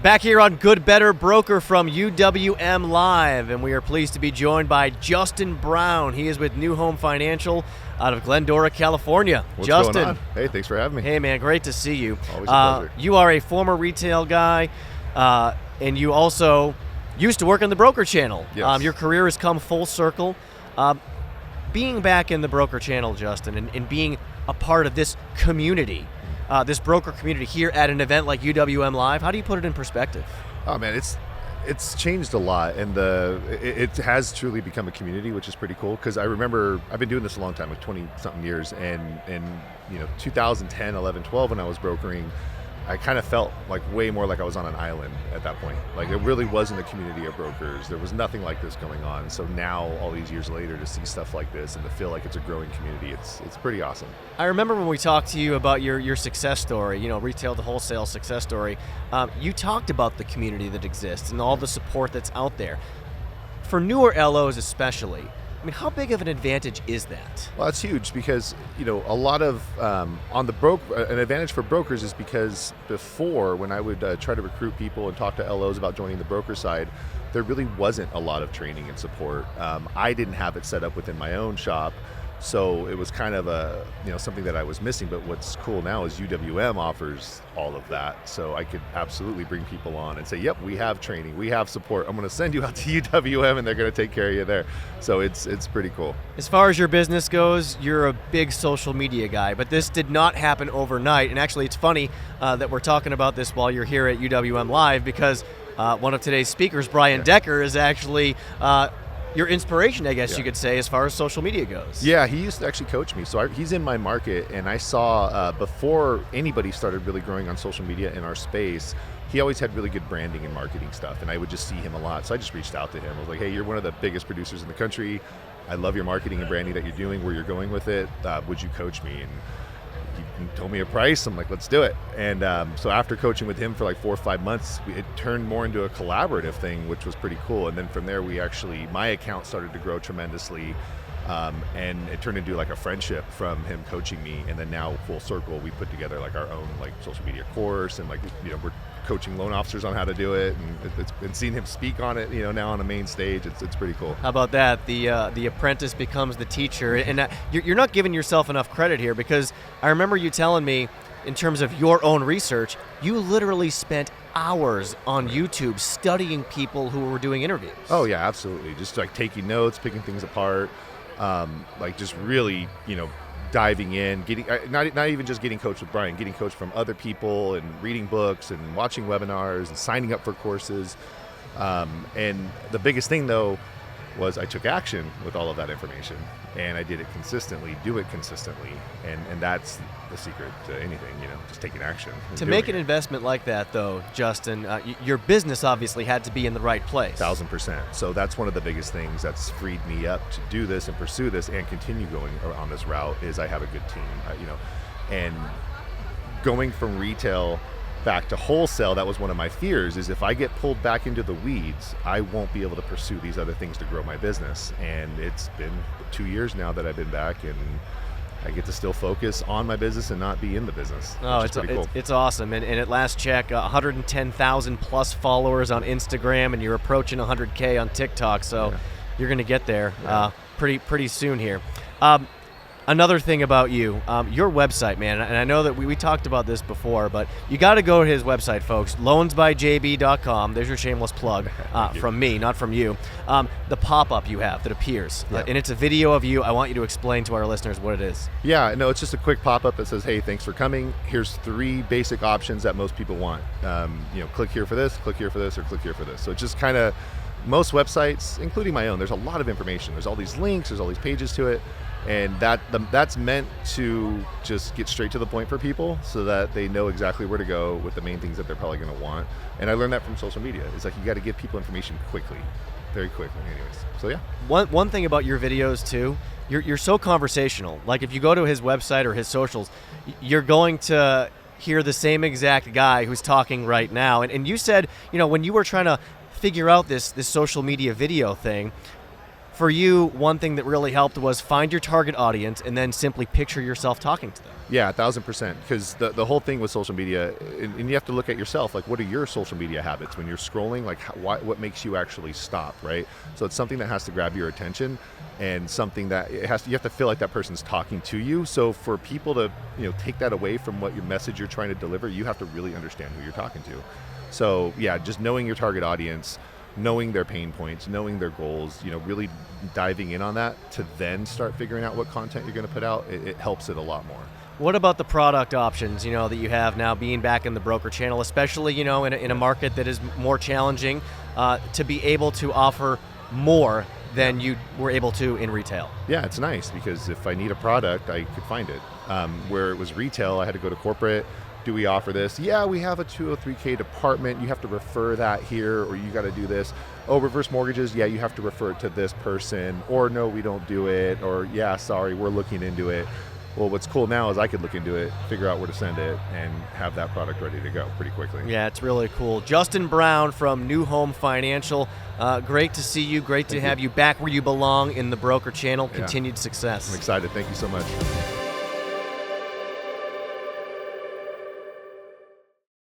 Back here on Good Better Broker from UWM Live, and we are pleased to be joined by Justin Brown. He is with Nuhome Financial out of Glendora, California. What's Justin. going on? Hey, thanks for having me. Hey, man, great to see you. Always a pleasure. You are a former retail guy, and you also used to work on the broker channel. Yes. Your career has come full circle. Being back in the broker channel, Justin, and being a part of this community, this broker community here at an event like UWM Live, how do you put it in perspective? Oh man, it's changed a lot, and it has truly become a community, which is pretty cool. Because I remember I've been doing this a long time, like 20-something years, and 2010, 11, 12, when I was brokering, I kind of felt like way more like I was on an island at that point. Like it really wasn't a community of brokers. There was nothing like this going on. So now, all these years later, to see stuff like this and to feel like it's a growing community, it's pretty awesome. I remember when we talked to you about your success story, retail to wholesale success story, you talked about the community that exists and all the support that's out there. For newer LOs especially, I mean, how big of an advantage is that? Well, it's huge because, a lot of, an advantage for brokers is because before, when I would try to recruit people and talk to LOs about joining the broker side, there really wasn't a lot of training and support. I didn't have it set up within my own shop, so it was kind of something that I was missing. But what's cool now is UWM offers all of that, so I could absolutely bring people on and say, yep, we have training, we have support. I'm going to send you out to UWM and they're going to take care of you there. So it's pretty cool. As far as your business goes, you're a big social media guy, but this did not happen overnight. And actually, it's funny that we're talking about this while you're here at UWM Live, because one of today's speakers, Brian Decker, is actually your inspiration, I guess you could say, as far as social media goes. Yeah, he used to actually coach me. So he's in my market, and I saw before anybody started really growing on social media in our space, he always had really good branding and marketing stuff, and I would just see him a lot. So I just reached out to him. I was like, hey, you're one of the biggest producers in the country. I love your marketing and branding that you're doing, where you're going with it. Would you coach me? And he told me a price. I'm like, let's do it. And so after coaching with him for like 4 or 5 months, it turned more into a collaborative thing, which was pretty cool. And then from there, my account started to grow tremendously. And it turned into like a friendship from him coaching me. And then now, full circle, we put together like our own like social media course, and we're coaching loan officers on how to do it, and seeing him speak on it, now on a main stage, it's pretty cool. How about that? The apprentice becomes the teacher, and you're not giving yourself enough credit here, because I remember you telling me, in terms of your own research, you literally spent hours on YouTube studying people who were doing interviews. Oh yeah, absolutely. Just like taking notes, picking things apart, like just really, diving in, getting not even just getting coached with Brian, getting coached from other people, and reading books and watching webinars and signing up for courses. And the biggest thing though was I took action with all of that information, and I did it consistently, and that's the secret to anything, just taking action. To make an investment like that though, Justin, your business obviously had to be in the right place. 1000%. So that's one of the biggest things that's freed me up to do this and pursue this and continue going on this route, is I have a good team, and going from retail back to wholesale, that was one of my fears, is if I get pulled back into the weeds, I won't be able to pursue these other things to grow my business. And it's been 2 years now that I've been back, and I get to still focus on my business and not be in the business. Oh, it's pretty cool. It's awesome. And at last check, 110,000 plus followers on Instagram, and you're approaching 100K on TikTok. So you're going to get there pretty soon here. Another thing about you, your website, man, and I know that we talked about this before, but you got to go to his website, folks, loansbyjb.com. There's your shameless plug from me, not from you. The pop-up you have that appears, and it's a video of you. I want you to explain to our listeners what it is. Yeah, no, it's just a quick pop-up that says, hey, thanks for coming. Here's 3 basic options that most people want. Click here for this, click here for this, or click here for this. So it's just kind of, most websites, including my own, there's a lot of information. There's all these links, there's all these pages to it. And that's meant to just get straight to the point for people, so that they know exactly where to go with the main things that they're probably going to want. And I learned that from social media. It's like you got to give people information quickly, very quickly. Anyways, so yeah. One thing about your videos too, you're so conversational. Like if you go to his website or his socials, you're going to hear the same exact guy who's talking right now. And you said, when you were trying to figure out this social media video thing, for you, one thing that really helped was find your target audience and then simply picture yourself talking to them. Yeah, 1,000%. Because the whole thing with social media, and you have to look at yourself, like what are your social media habits when you're scrolling? Like what makes you actually stop, right? So it's something that has to grab your attention, and something that you have to feel like that person's talking to you. So for people to take that away from what your message you're trying to deliver, you have to really understand who you're talking to. So yeah, just knowing your target audience, knowing their pain points, knowing their goals, really diving in on that to then start figuring out what content you're going to put out, it helps it a lot more. What about the product options, that you have now being back in the broker channel, especially, in a market that is more challenging, to be able to offer more than you were able to in retail? Yeah, it's nice because if I need a product, I could find it. Where it was retail, I had to go to corporate. Do we offer this? Yeah, we have a 203K department. You have to refer that here, or you got to do this. Oh, reverse mortgages. Yeah, you have to refer it to this person. Or no, we don't do it. Or yeah, sorry, we're looking into it. Well, what's cool now is I could look into it, figure out where to send it, and have that product ready to go pretty quickly. Yeah, it's really cool. Justin Brown from Nuhome Financial. Great to see you. Great to have you back where you belong in the broker channel. Continued success. I'm excited. Thank you so much.